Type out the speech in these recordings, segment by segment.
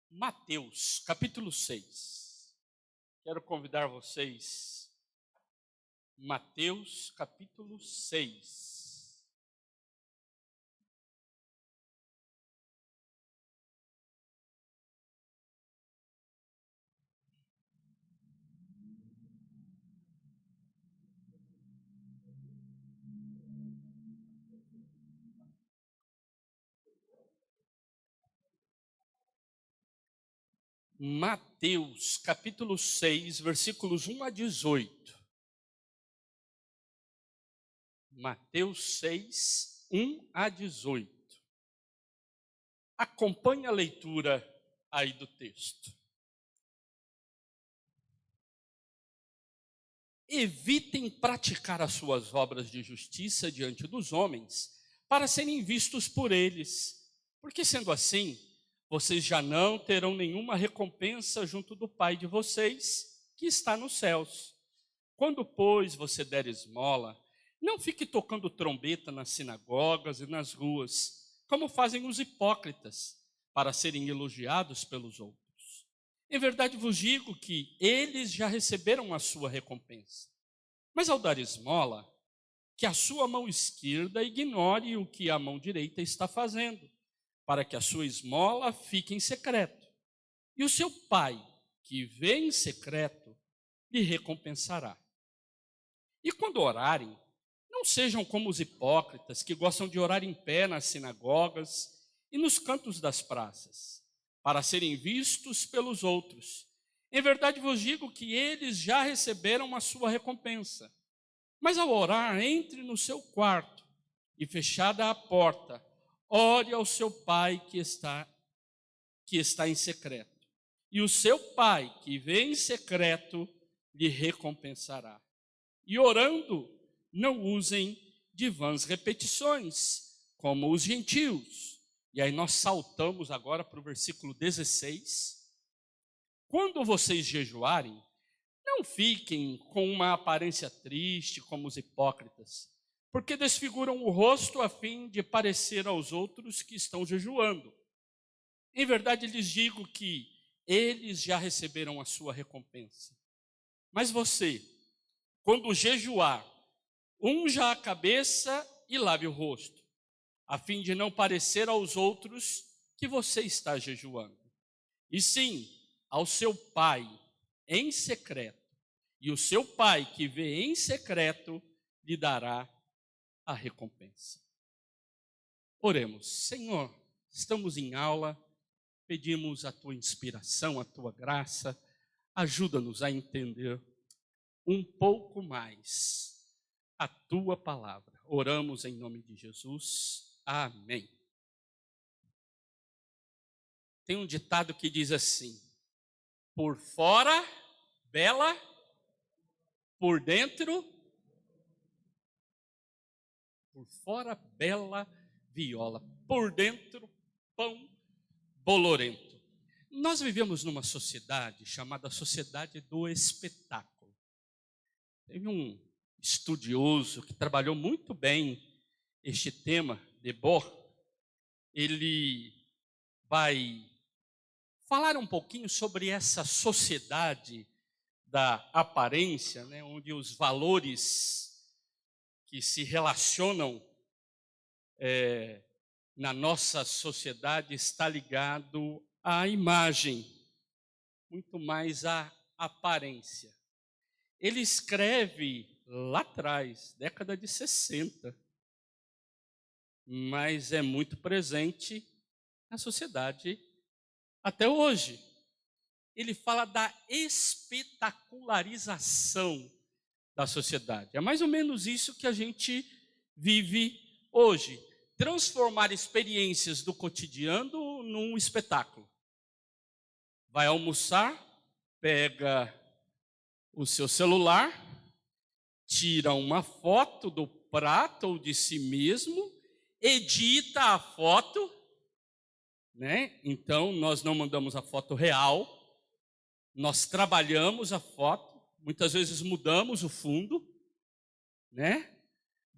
Mateus, capítulo 6. Quero convidar vocês, Mateus, capítulo 6. Mateus, capítulo 6, versículos 1 a 18. Mateus 6, 1 a 18. Acompanhe a leitura aí do texto. Evitem praticar as suas obras de justiça diante dos homens, para serem vistos por eles, porque sendo assim, vocês já não terão nenhuma recompensa junto do Pai de vocês, que está nos céus. Quando, pois, você der esmola, não fique tocando trombeta nas sinagogas e nas ruas, como fazem os hipócritas, para serem elogiados pelos outros. Em verdade vos digo que eles já receberam a sua recompensa. Mas ao dar esmola, que a sua mão esquerda ignore o que a mão direita está fazendo, para que a sua esmola fique em secreto. E o seu Pai, que vê em secreto, lhe recompensará. E quando orarem, não sejam como os hipócritas, que gostam de orar em pé nas sinagogas e nos cantos das praças, para serem vistos pelos outros. Em verdade vos digo que eles já receberam a sua recompensa. Mas ao orar, entre no seu quarto e, fechada a porta, ore ao seu Pai que está em secreto. E o seu Pai, que vê em secreto, lhe recompensará. E orando, não usem de vãs repetições, como os gentios. E aí nós saltamos agora para o versículo 16. Quando vocês jejuarem, não fiquem com uma aparência triste, como os hipócritas, porque desfiguram o rosto a fim de parecer aos outros que estão jejuando. Em verdade lhes digo que eles já receberam a sua recompensa. Mas você, quando jejuar, unja a cabeça e lave o rosto, a fim de não parecer aos outros que você está jejuando. E sim, ao seu Pai em secreto, e o seu Pai que vê em secreto lhe dará a recompensa. Oremos. Senhor, estamos em aula, pedimos a tua inspiração, a tua graça, ajuda-nos a entender um pouco mais a tua palavra. Oramos em nome de Jesus. Amém. Tem um ditado que diz assim: por fora, bela, por dentro, por fora, bela viola, por dentro, pão bolorento. Nós vivemos numa sociedade chamada sociedade do espetáculo. Teve um estudioso que trabalhou muito bem este tema, Debord. Ele vai falar um pouquinho sobre essa sociedade da aparência, né, onde os valores que se relacionam na nossa sociedade está ligado à imagem, muito mais à aparência. Ele escreve lá atrás, década de 60, mas é muito presente na sociedade até hoje. Ele fala da espetacularização da sociedade. É mais ou menos isso que a gente vive hoje. Transformar experiências do cotidiano num espetáculo. Vai almoçar, pega o seu celular, tira uma foto do prato ou de si mesmo, edita a foto, né? Então, nós não mandamos a foto real, nós trabalhamos a foto, muitas vezes mudamos o fundo, né?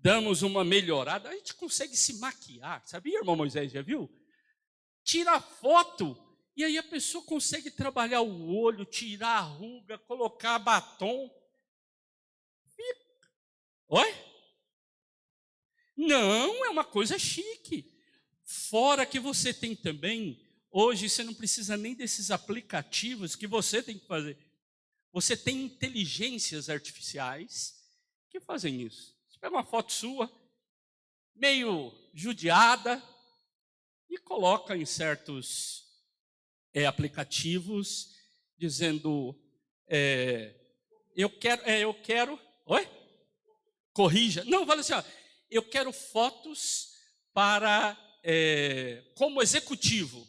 Damos uma melhorada, a gente consegue se maquiar, sabia, irmão Moisés, já viu? tira foto, e aí a pessoa consegue trabalhar o olho, tirar a ruga, colocar batom. Oi? Não, é uma coisa chique. Fora que você tem também, hoje você não precisa nem desses aplicativos que você tem que fazer. Você tem inteligências artificiais que fazem isso. Você pega uma foto sua, meio judiada, e coloca em certos aplicativos, dizendo, eu quero, oi? Corrija. Não, fala assim, ó, eu quero fotos para, como executivo.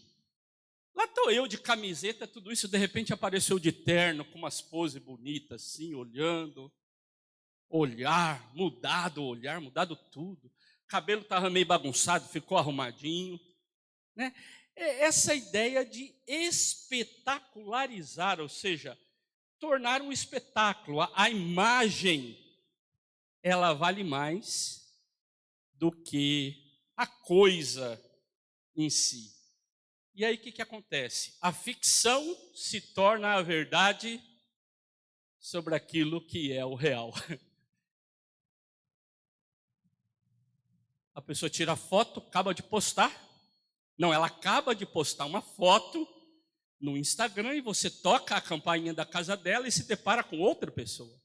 Lá estou eu de camiseta, tudo isso, de repente apareceu de terno, com umas poses bonitas, assim, olhando. Olhar, mudado tudo. Cabelo estava meio bagunçado, ficou arrumadinho. Né? Essa ideia de espetacularizar, ou seja, tornar um espetáculo. A imagem, ela vale mais do que a coisa em si. E aí o que acontece? A ficção se torna a verdade sobre aquilo que é o real. A pessoa tira a foto, acaba de postar. Não, ela acaba de postar uma foto no Instagram e você toca a campainha da casa dela e se depara com outra pessoa.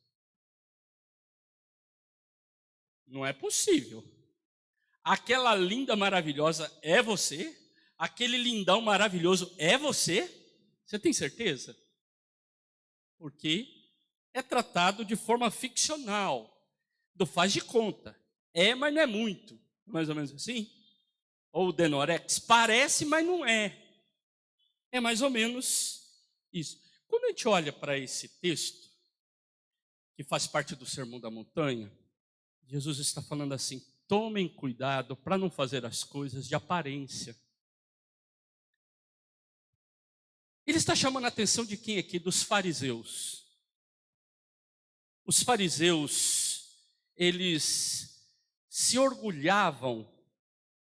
Não é possível. Aquela linda maravilhosa é você? Aquele lindão maravilhoso é você? Você tem certeza? Porque é tratado de forma ficcional, do faz de conta. Mas não é muito, mais ou menos assim. Ou o Denorex, parece, mas não é. É mais ou menos isso. Quando a gente olha para esse texto, que faz parte do Sermão da Montanha, Jesus está falando assim: tomem cuidado para não fazer as coisas de aparência. Ele está chamando a atenção de quem aqui? Dos fariseus. Os fariseus, eles se orgulhavam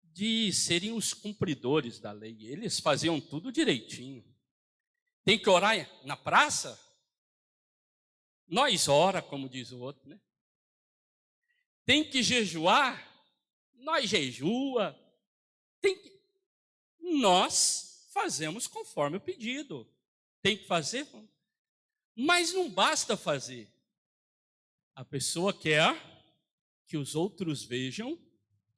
de serem os cumpridores da lei. Eles faziam tudo direitinho. Tem que orar na praça? Nós ora, como diz o outro, né? Tem que jejuar? Nós jejua. Nós fazemos conforme o pedido. Tem que fazer? Mas não basta fazer. A pessoa quer que os outros vejam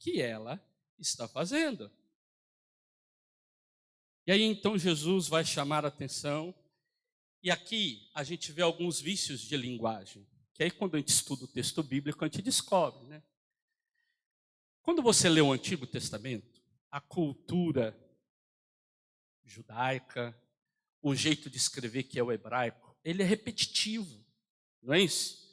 que ela está fazendo. E aí então Jesus vai chamar a atenção. E aqui a gente vê alguns vícios de linguagem, que aí quando a gente estuda o texto bíblico a gente descobre, né? Quando você lê o Antigo Testamento, a cultura judaica, o jeito de escrever que é o hebraico, ele é repetitivo, não é isso?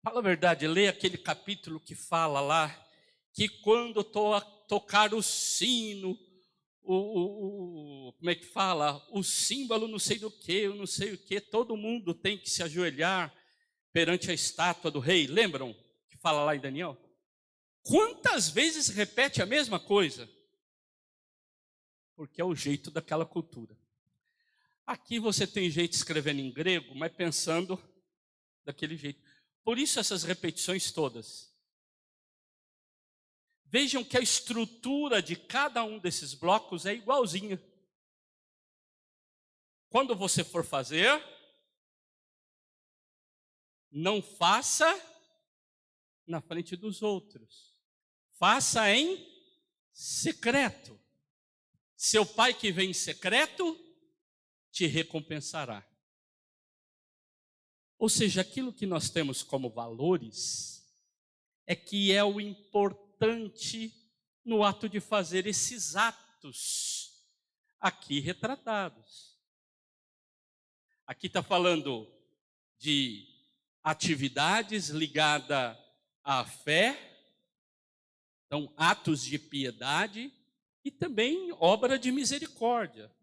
Fala a verdade, lê aquele capítulo que fala lá que quando tocar o sino, como é que fala? O símbolo não sei do que, eu não sei o que, todo mundo tem que se ajoelhar perante a estátua do rei. Lembram que fala lá em Daniel? Quantas vezes repete a mesma coisa? Porque é o jeito daquela cultura. Aqui você tem gente escrevendo em grego, mas pensando daquele jeito. Por isso essas repetições todas. Vejam que a estrutura de cada um desses blocos é igualzinha. Quando você for fazer, não faça na frente dos outros. Faça em secreto. Seu pai que vem em secreto te recompensará. Ou seja, aquilo que nós temos como valores é que é o importante no ato de fazer esses atos aqui retratados. Aqui está falando de atividades ligadas à fé, então atos de piedade e também obra de misericórdia,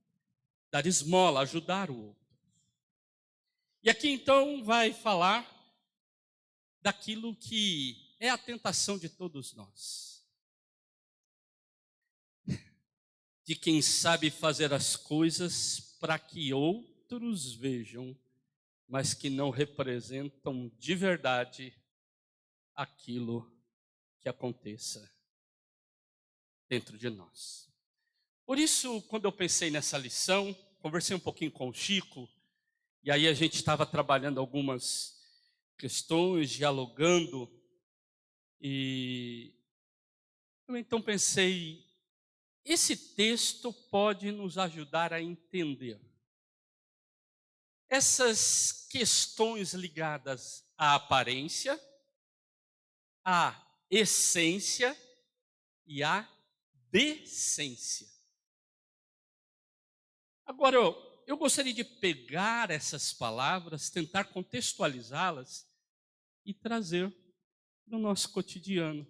dar esmola, ajudar o outro. E aqui então vai falar daquilo que é a tentação de todos nós. de quem sabe fazer as coisas para que outros vejam, mas que não representam de verdade aquilo que aconteça dentro de nós. Por isso, quando eu pensei nessa lição, conversei um pouquinho com o Chico, e aí a gente estava trabalhando algumas questões, dialogando, e eu então pensei, esse texto pode nos ajudar a entender essas questões ligadas à aparência, à essência e à decência. Agora, eu gostaria de pegar essas palavras, tentar contextualizá-las e trazer para o nosso cotidiano,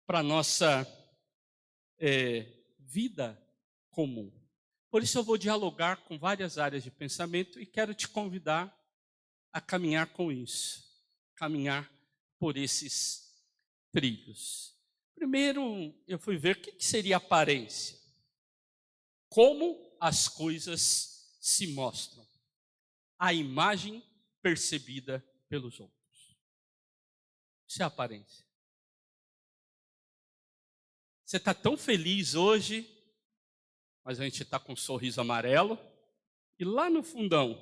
para a nossa vida comum. Por isso eu vou dialogar com várias áreas de pensamento e quero te convidar a caminhar com isso, caminhar por esses trilhos. Primeiro, eu fui ver o que seria aparência. Como as coisas se mostram. A imagem percebida pelos outros. Isso é aparência. Você está tão feliz hoje, mas a gente está com um sorriso amarelo, e lá no fundão,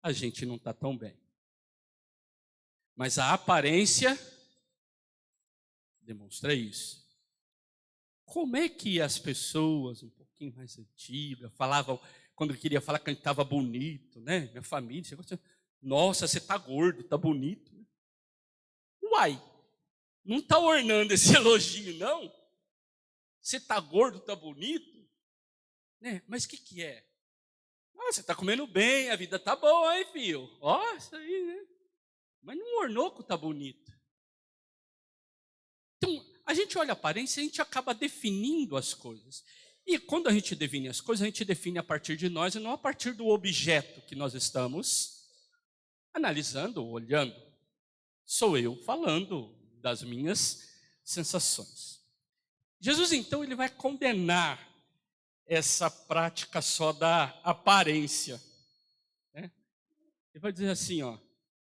a gente não está tão bem. Mas a aparência demonstra isso. Como é que as pessoas, um pouquinho mais antigas, falavam, quando queria falar que a gente estava bonito, né? Minha família, chegou assim, nossa, você está gordo, está bonito. Uai, não está ornando esse elogio, não? Você está gordo, está bonito? Né? Mas o que é? Ah, você está comendo bem, a vida está boa, hein, filho? Ó, isso aí, né? Mas não ornou que está bonito. Então, a gente olha a aparência e a gente acaba definindo as coisas. E quando a gente define as coisas, a gente define a partir de nós e não a partir do objeto que nós estamos analisando, olhando. Sou eu falando das minhas sensações. Jesus, então, ele vai condenar essa prática só da aparência. Né? Ele vai dizer assim, ó,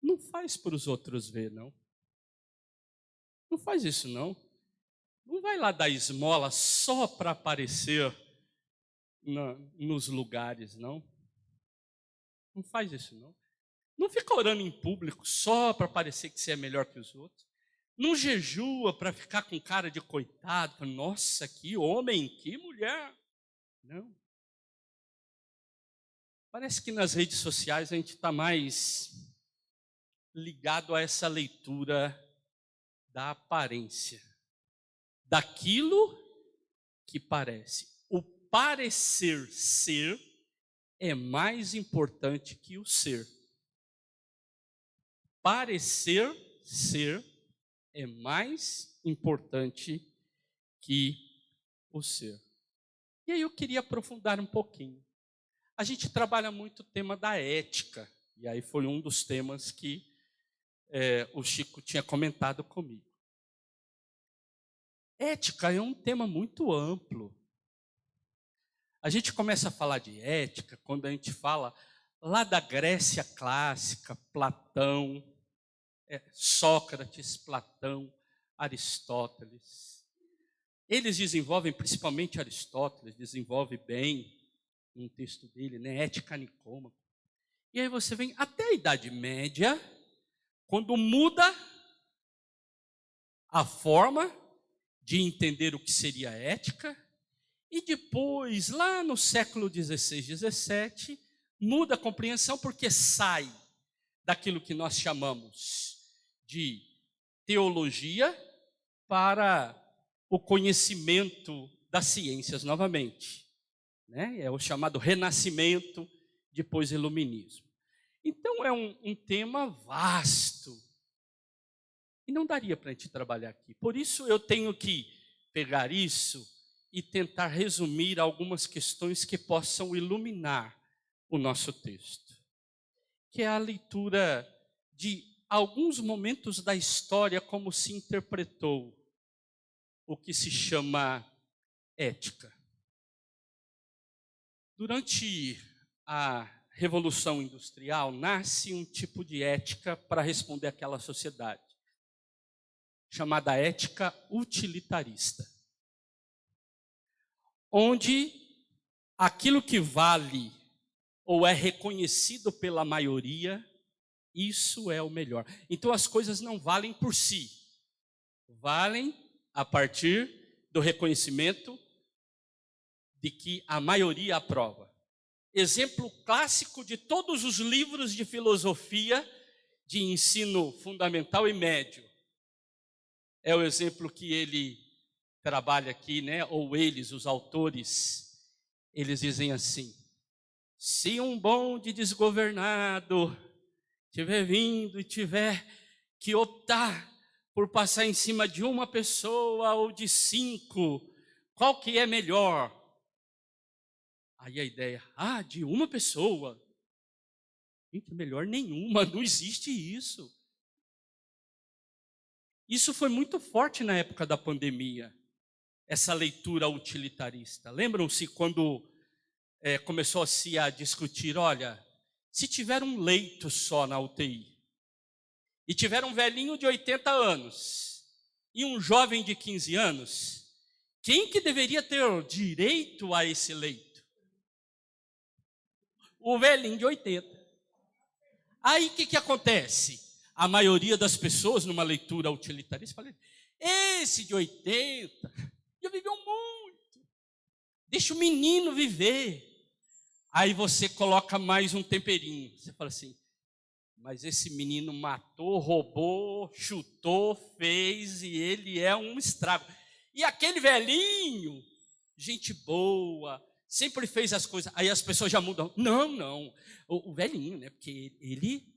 não faz para os outros ver, não. Não faz isso, não. Não vai lá dar esmola só para aparecer nos lugares, não. Não faz isso, não. Não fica orando em público só para parecer que você é melhor que os outros. Não jejua para ficar com cara de coitado. Nossa, que homem, que mulher. Não. Parece que nas redes sociais a gente está mais ligado a essa leitura da aparência. Daquilo que parece. O parecer ser é mais importante que o ser. Parecer ser é mais importante que o ser. E aí eu queria aprofundar um pouquinho. A gente trabalha muito o tema da ética, e aí foi um dos temas que o Chico tinha comentado comigo. Ética é um tema muito amplo. A gente começa a falar de ética quando a gente fala lá da Grécia clássica, Platão, Sócrates, Platão, Aristóteles. Eles desenvolvem, principalmente Aristóteles, desenvolve bem um texto dele, né, Ética Nicômaco. E aí você vem até a Idade Média, quando muda a forma de entender o que seria ética, e depois, lá no século XVI, XVII, muda a compreensão porque sai daquilo que nós chamamos de teologia para o conhecimento das ciências novamente. Né? É o chamado Renascimento, depois Iluminismo. Então é um tema vasto. E não daria para a gente trabalhar aqui. Por isso eu tenho que pegar isso e tentar resumir algumas questões que possam iluminar o nosso texto. Que é a leitura de alguns momentos da história, como se interpretou o que se chama Ética. Durante a Revolução Industrial, nasce um tipo de ética para responder àquela sociedade, chamada ética utilitarista, onde aquilo que vale ou é reconhecido pela maioria, isso é o melhor. Então as coisas não valem por si, valem a partir do reconhecimento de que a maioria aprova. Exemplo clássico de todos os livros de filosofia de ensino fundamental e médio. É o exemplo que ele trabalha aqui, né? Ou eles, os autores, eles dizem assim: se um bonde desgovernado tiver vindo e tiver que optar por passar em cima de uma pessoa ou de 5, qual que é melhor? Aí a ideia, de uma pessoa. Gente, melhor nenhuma, não existe isso. Isso foi muito forte na época da pandemia, essa leitura utilitarista. Lembram-se quando começou-se a discutir, olha, se tiver um leito só na UTI, e tiver um velhinho de 80 anos, e um jovem de 15 anos, quem que deveria ter direito a esse leito? O velhinho de 80. Aí o que acontece? A maioria das pessoas, numa leitura utilitarista, fala: esse de 80 já viveu muito, deixa o menino viver. Aí você coloca mais um temperinho. Você fala assim: mas esse menino matou, roubou, chutou, fez, e ele é um estrago. E aquele velhinho, gente boa, sempre fez as coisas. Aí as pessoas já mudam. Não, o velhinho, né? Porque ele...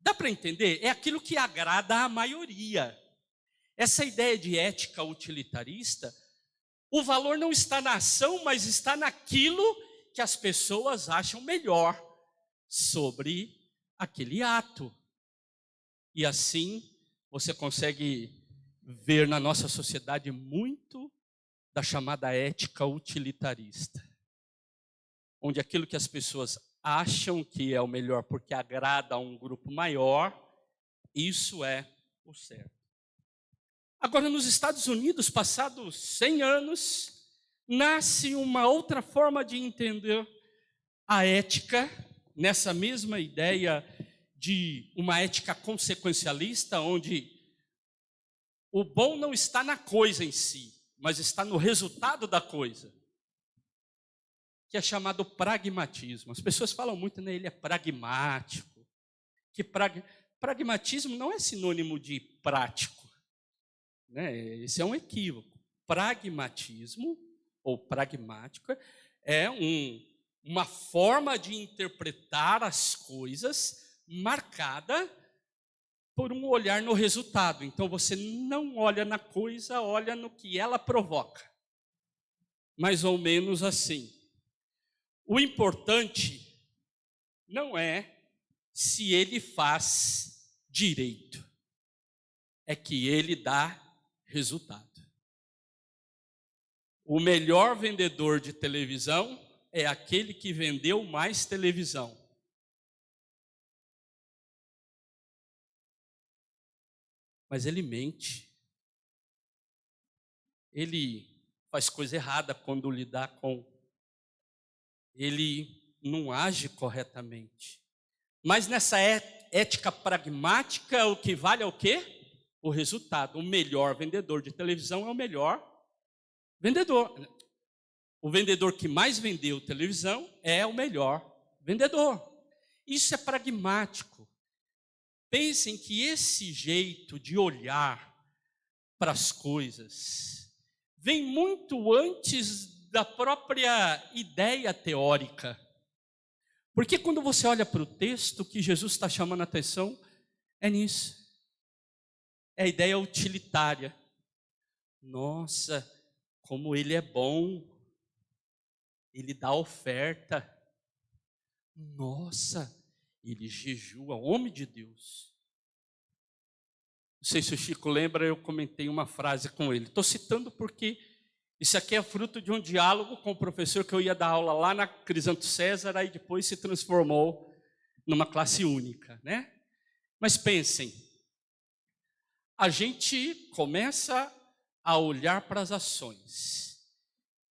Dá para entender? É aquilo que agrada à maioria. Essa ideia de ética utilitarista, o valor não está na ação, mas está naquilo que as pessoas acham melhor sobre aquele ato. E assim você consegue ver na nossa sociedade muito da chamada ética utilitarista, onde aquilo que as pessoas acham que é o melhor porque agrada a um grupo maior, isso é o certo. Agora, nos Estados Unidos, passados 100 anos, nasce uma outra forma de entender a ética, nessa mesma ideia de uma ética consequencialista, onde o bom não está na coisa em si, mas está no resultado da coisa, que é chamado pragmatismo. As pessoas falam muito, né? Ele é pragmático. Que pragmatismo não é sinônimo de prático, né? Esse é um equívoco. Pragmatismo, ou pragmática, é uma forma de interpretar as coisas marcada por um olhar no resultado. Então você não olha na coisa, olha no que ela provoca. Mais ou menos assim. O importante não é se ele faz direito, é que ele dá resultado. O melhor vendedor de televisão é aquele que vendeu mais televisão. Mas ele mente. Ele faz coisa errada quando lidar com... Ele não age corretamente. Mas nessa ética pragmática, o que vale é o quê? O resultado. O melhor vendedor de televisão é o melhor vendedor. O vendedor que mais vendeu televisão é o melhor vendedor. Isso é pragmático. Pensem que esse jeito de olhar para as coisas vem muito antes da própria ideia teórica. Porque quando você olha para o texto, o que Jesus está chamando a atenção é nisso. É a ideia utilitária. Nossa, como ele é bom. Ele dá oferta. Nossa, ele jejua, homem de Deus. Não sei se o Chico lembra, eu comentei uma frase com ele. Estou citando porque Isso aqui é fruto de um diálogo com o professor que eu ia dar aula lá na Crisanto César, aí depois se transformou numa classe única, né? Mas pensem, a gente começa a olhar para as ações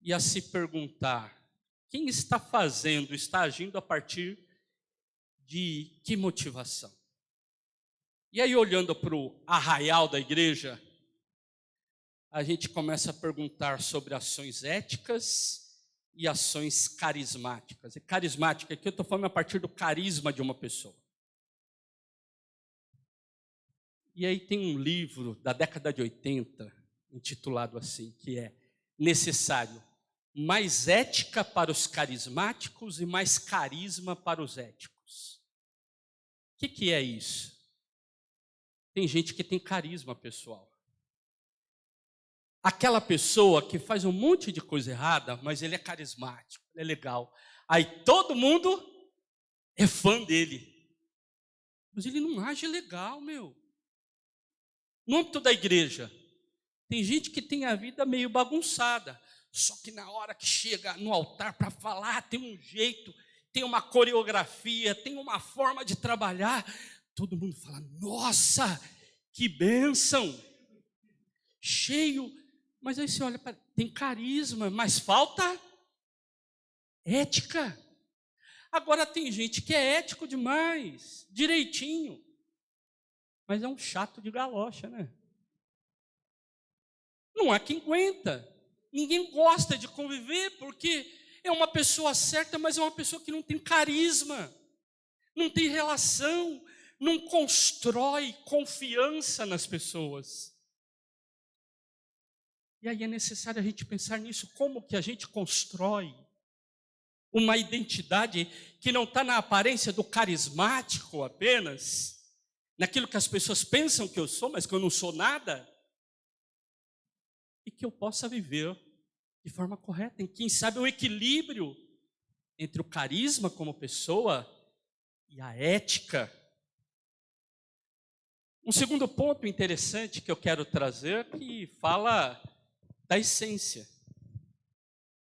e a se perguntar: quem está fazendo, está agindo a partir de que motivação? E aí, olhando para o arraial da igreja, a gente começa a perguntar sobre ações éticas e ações carismáticas. E carismática aqui eu estou falando a partir do carisma de uma pessoa. E aí tem um livro da década de 80, intitulado assim, que é Necessário mais ética para os carismáticos e mais carisma para os éticos. O que é isso? Tem gente que tem carisma pessoal. Aquela pessoa que faz um monte de coisa errada, mas ele é carismático, ele é legal. Aí todo mundo é fã dele. Mas ele não age legal, meu. No âmbito da igreja, tem gente que tem a vida meio bagunçada. Só que na hora que chega no altar para falar, tem um jeito, tem uma coreografia, tem uma forma de trabalhar. Todo mundo fala: nossa, que bênção! Cheio. Mas aí você olha para, tem carisma, mas falta ética. Agora tem gente que é ético demais, direitinho, mas é um chato de galocha, né? Não há quem aguenta. Ninguém gosta de conviver porque é uma pessoa certa, mas é uma pessoa que não tem carisma, não tem relação, não constrói confiança nas pessoas. E aí é necessário a gente pensar nisso, como que a gente constrói uma identidade que não está na aparência do carismático apenas, naquilo que as pessoas pensam que eu sou, mas que eu não sou nada, e que eu possa viver de forma correta, em quem sabe o equilíbrio entre o carisma como pessoa e a ética. Um segundo ponto interessante que eu quero trazer, que fala da essência.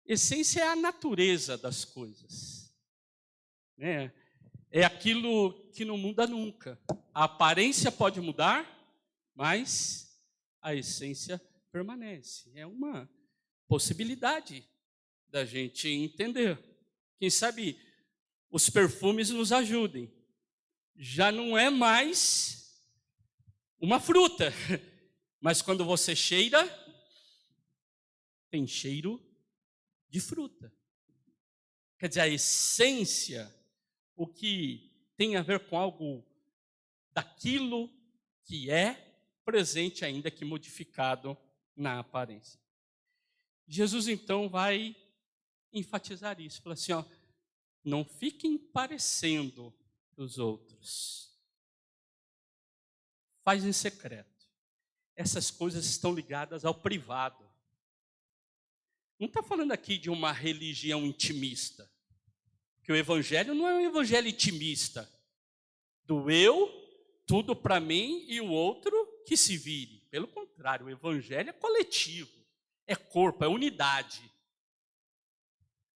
Essência é a natureza das coisas, né? É aquilo que não muda nunca. A aparência pode mudar, mas a essência permanece. É uma possibilidade da gente entender. Quem sabe os perfumes nos ajudem. Já não é mais uma fruta, mas quando você cheira, tem cheiro de fruta. Quer dizer, a essência, o que tem a ver com algo daquilo que é presente, ainda que modificado na aparência. Jesus então vai enfatizar isso, fala assim, ó, não fiquem parecendo os outros. Faz em secreto. Essas coisas estão ligadas ao privado. Não está falando aqui de uma religião intimista, porque o evangelho não é um evangelho intimista, do eu, tudo para mim e o outro que se vire. Pelo contrário, o evangelho é coletivo, é corpo, é unidade.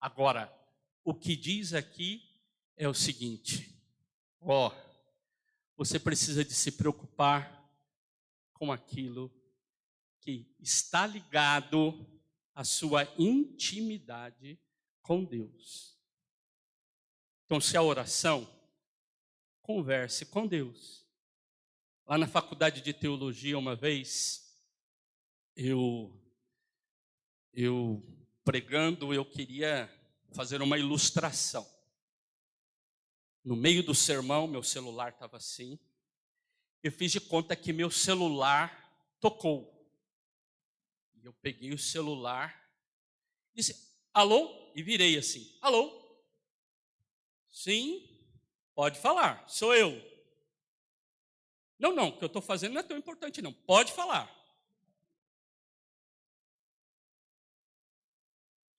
Agora, o que diz aqui é o seguinte: você precisa de se preocupar com aquilo que está ligado à sua intimidade com Deus. Então, se a oração, converse com Deus. Lá na faculdade de teologia, uma vez, eu pregando, eu queria fazer uma ilustração. No meio do sermão, meu celular estava assim. Eu fiz de conta que meu celular tocou. E eu peguei o celular, disse, alô? E virei assim, alô? Sim, pode falar, sou eu. Não, o que eu estou fazendo não é tão importante não, pode falar.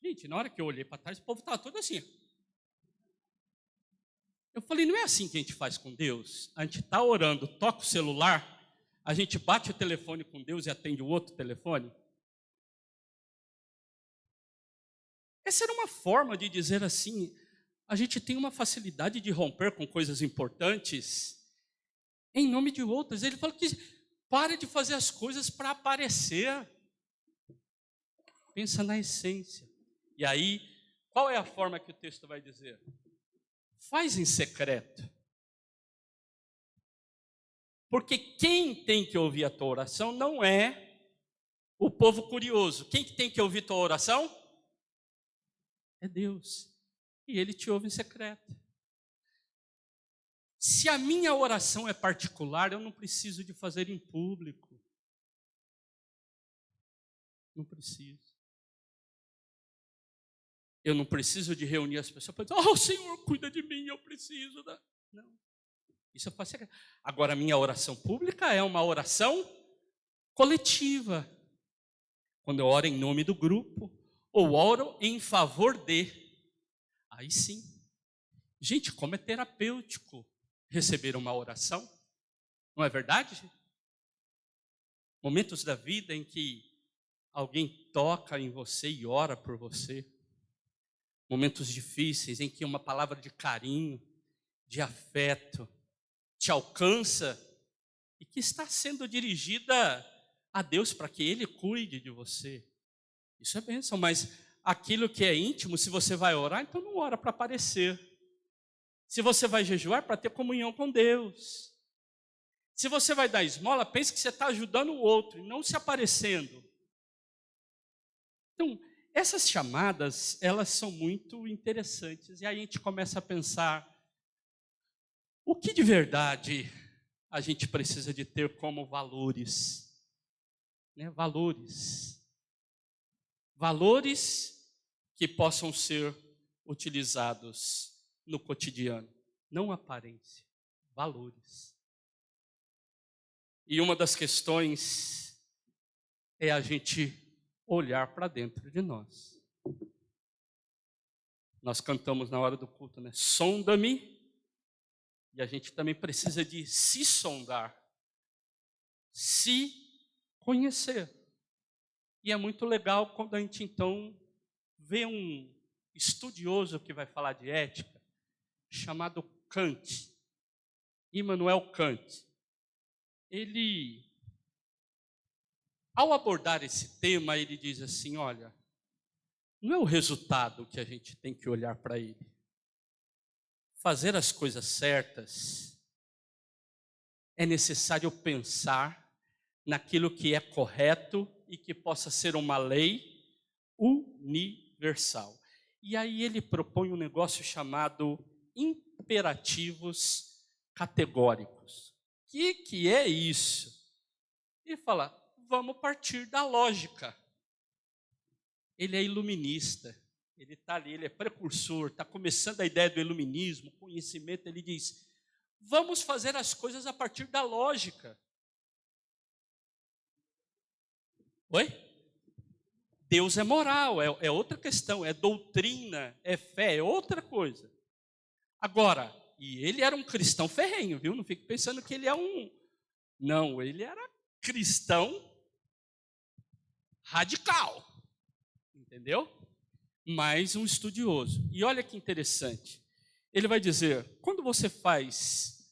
Gente, na hora que eu olhei para trás, o povo estava todo assim. Eu falei, não é assim que a gente faz com Deus? A gente está orando, toca o celular, a gente bate o telefone com Deus e atende o outro telefone? Essa era uma forma de dizer assim, a gente tem uma facilidade de romper com coisas importantes em nome de outras. Ele fala que pare de fazer as coisas para aparecer. Pensa na essência. E aí, qual é a forma que o texto vai dizer? Faz em secreto. Porque quem tem que ouvir a tua oração não é o povo curioso. Quem que tem que ouvir tua oração? É Deus. E Ele te ouve em secreto. Se a minha oração é particular, eu não preciso de fazer em público. Não preciso. Eu não preciso de reunir as pessoas para dizer, Senhor, cuida de mim, eu preciso. Não. Isso eu faço secreto. Agora, a minha oração pública é uma oração coletiva. Quando eu oro em nome do grupo, ou oro em favor de, aí sim. Gente, como é terapêutico receber uma oração, não é verdade? Momentos da vida em que alguém toca em você e ora por você. Momentos difíceis em que uma palavra de carinho, de afeto, te alcança e que está sendo dirigida a Deus para que Ele cuide de você. Isso é bênção, mas aquilo que é íntimo, se você vai orar, então não ora para aparecer. Se você vai jejuar, para ter comunhão com Deus. Se você vai dar esmola, pense que você está ajudando o outro, e não se aparecendo. Então, essas chamadas, elas são muito interessantes. E aí a gente começa a pensar, o que de verdade a gente precisa de ter como valores? Né? Valores. Valores que possam ser utilizados no cotidiano. Não aparência, valores. E uma das questões é a gente olhar para dentro de nós. Nós cantamos na hora do culto, né? Sonda-me. E a gente também precisa de se sondar, se conhecer. E é muito legal quando a gente então vê um estudioso que vai falar de ética, chamado Kant, Immanuel Kant. Ele, ao abordar esse tema, ele diz assim, olha, não é o resultado que a gente tem que olhar para ele. Fazer as coisas certas, é necessário pensar naquilo que é correto e que possa ser uma lei universal. E aí ele propõe um negócio chamado imperativos categóricos. O que é isso? Ele fala, vamos partir da lógica. Ele é iluminista. Ele está ali, ele é precursor, está começando a ideia do iluminismo, conhecimento. Ele diz, vamos fazer as coisas a partir da lógica. Oi? Deus é moral, é outra questão, é doutrina, é fé, é outra coisa. Agora, e ele era um cristão ferrenho, viu? Não fique pensando que ele é um... Não, ele era cristão radical, entendeu? Mas um estudioso. E olha que interessante. Ele vai dizer, quando você faz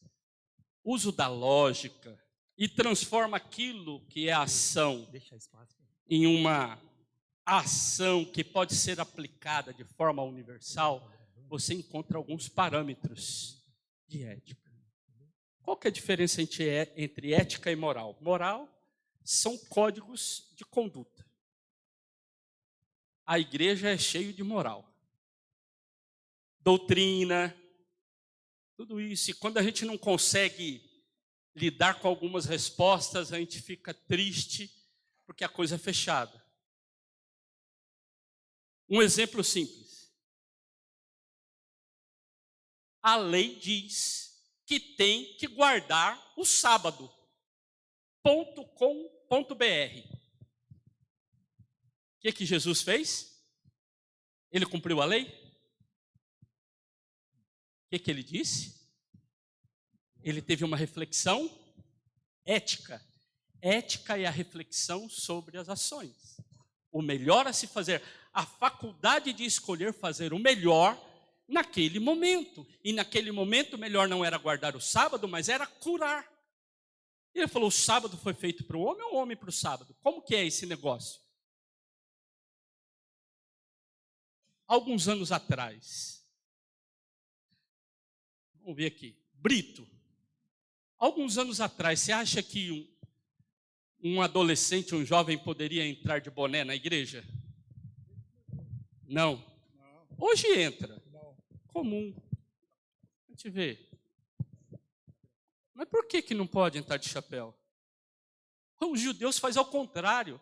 uso da lógica e transforma aquilo que é ação em uma ação que pode ser aplicada de forma universal, você encontra alguns parâmetros de ética. Qual que é a diferença entre ética e moral? Moral são códigos de conduta. A igreja é cheia de moral. Doutrina, tudo isso. E quando a gente não consegue lidar com algumas respostas, a gente fica triste porque a coisa é fechada. Um exemplo simples. A lei diz que tem que guardar o sábado. .com.br. O que Jesus fez? Ele cumpriu a lei? O que ele disse? Ele teve uma reflexão ética. Ética é a reflexão sobre as ações. O melhor a se fazer. a faculdade de escolher fazer o melhor naquele momento. E naquele momento o melhor não era guardar o sábado, mas era curar. E ele falou, o sábado foi feito para o homem ou o homem para o sábado? Como que é esse negócio? Alguns anos atrás, vamos ver aqui, Brito. Alguns anos atrás, você acha que um adolescente, um jovem poderia entrar de boné na igreja? Não. Hoje entra. Comum. A gente vê. Mas por que não pode entrar de chapéu? Os judeus fazem ao contrário.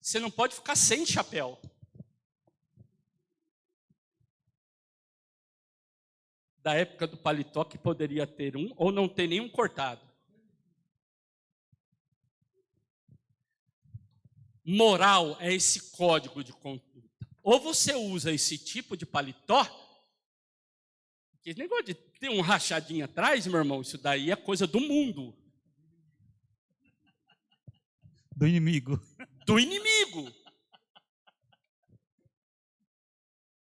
Você não pode ficar sem chapéu. Da época do paletó que poderia ter um ou não ter nenhum cortado. Moral é esse código de conduta. Ou você usa esse tipo de paletó, que esse negócio de ter um rachadinho atrás, meu irmão, isso daí é coisa do mundo. Do inimigo. Do inimigo.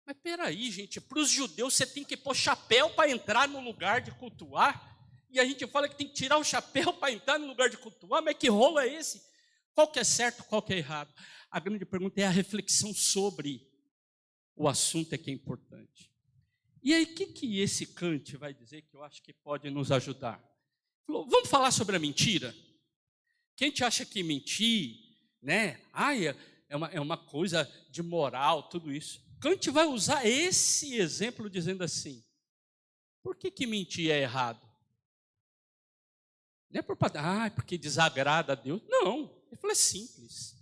Mas peraí, gente, para os judeus você tem que pôr chapéu para entrar no lugar de cultuar, e a gente fala que tem que tirar o chapéu para entrar no lugar de cultuar, mas que rolo é esse? Qual que é certo, qual que é errado? A grande pergunta é a reflexão sobre o assunto é que é importante. E aí, o que esse Kant vai dizer que eu acho que pode nos ajudar? Falou, vamos falar sobre a mentira? Quem te acha que mentir, né? É uma coisa de moral, tudo isso. Kant vai usar esse exemplo dizendo assim, por que mentir é errado? Não é porque desagrada a Deus. Não, ele falou, é simples.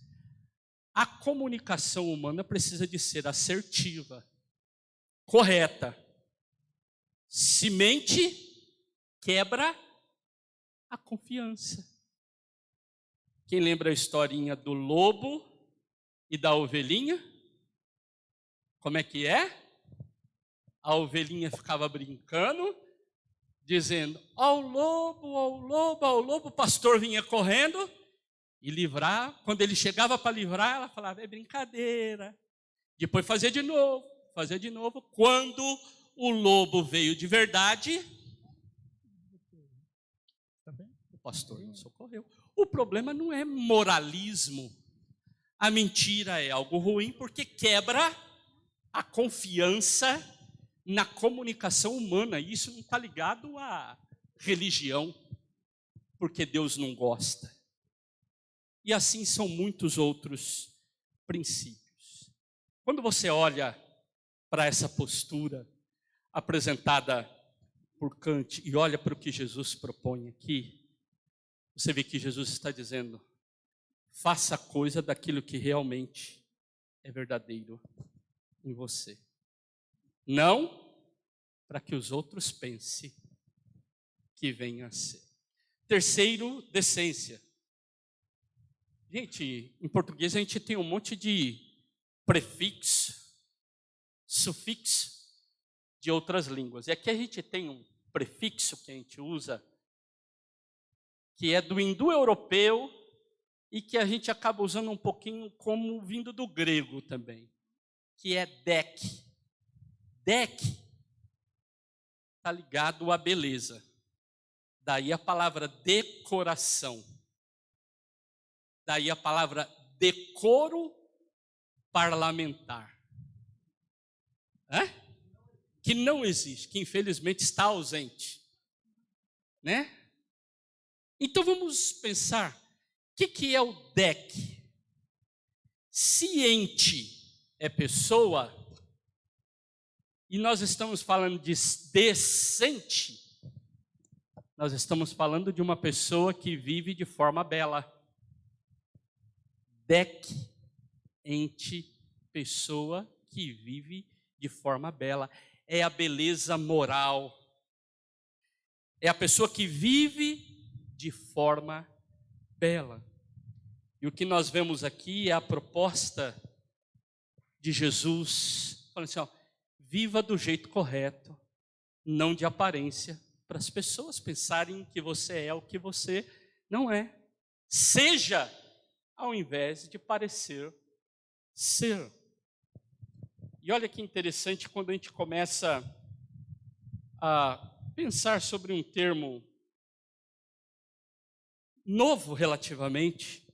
A comunicação humana precisa de ser assertiva, correta. Se mente, quebra a confiança. Quem lembra a historinha do lobo e da ovelhinha? Como é que é? A ovelhinha ficava brincando, dizendo, ao lobo, ao lobo, ao lobo. O pastor vinha correndo e livrar. Quando ele chegava para livrar, ela falava, é brincadeira. Depois fazia de novo, fazia de novo. Quando o lobo veio de verdade, o pastor não socorreu. O problema não é moralismo. A mentira é algo ruim porque quebra a confiança na comunicação humana. E isso não está ligado à religião, porque Deus não gosta. E assim são muitos outros princípios. Quando você olha para essa postura apresentada por Kant e olha para o que Jesus propõe aqui, você vê que Jesus está dizendo, faça coisa daquilo que realmente é verdadeiro em você. Não para que os outros pensem que venha a ser. Terceiro, decência. Gente, em português a gente tem um monte de prefixo, sufixo de outras línguas. E aqui a gente tem um prefixo que a gente usa, que é do indo-europeu e que a gente acaba usando um pouquinho como vindo do grego também, que é dek. Dek está ligado à beleza. Daí a palavra decoração. Daí a palavra decoro parlamentar. Que não existe, que infelizmente está ausente. Né? Então vamos pensar, o que é o DEC? Ciente é pessoa, e nós estamos falando de decente, nós estamos falando de uma pessoa que vive de forma bela. DEC, ente, pessoa que vive de forma bela. É a beleza moral. É a pessoa que vive de forma bela. E o que nós vemos aqui é a proposta de Jesus, falando assim, viva do jeito correto, não de aparência, para as pessoas pensarem que você é o que você não é. Seja, ao invés de parecer ser. E olha que interessante quando a gente começa a pensar sobre um termo novo relativamente.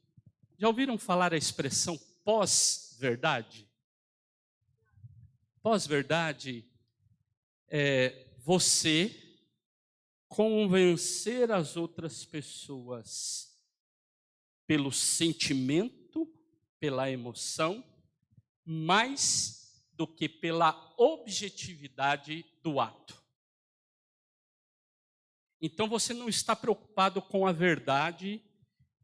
Já ouviram falar a expressão pós-verdade? Pós-verdade é você convencer as outras pessoas pelo sentimento, pela emoção, mais do que pela objetividade do ato. Então você não está preocupado com a verdade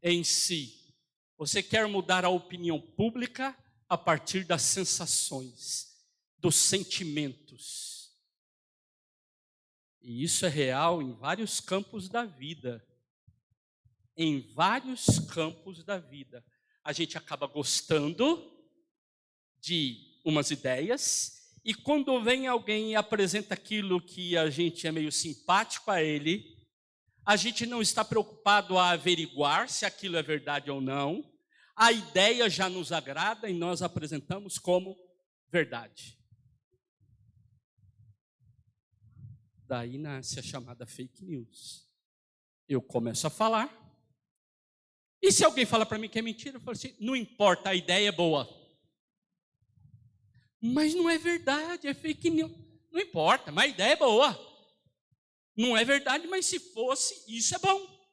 em si. Você quer mudar a opinião pública a partir das sensações, dos sentimentos. E isso é real em vários campos da vida. Em vários campos da vida. A gente acaba gostando de umas ideias, e quando vem alguém e apresenta aquilo que a gente é meio simpático a ele, a gente não está preocupado a averiguar se aquilo é verdade ou não. A ideia já nos agrada e nós apresentamos como verdade. Daí nasce a chamada fake news. Eu começo a falar, e se alguém fala para mim que é mentira, eu falo assim, não importa, a ideia é boa. Mas não é verdade, é fake news. Não importa, mas a ideia é boa. Não é verdade, mas se fosse, isso é bom.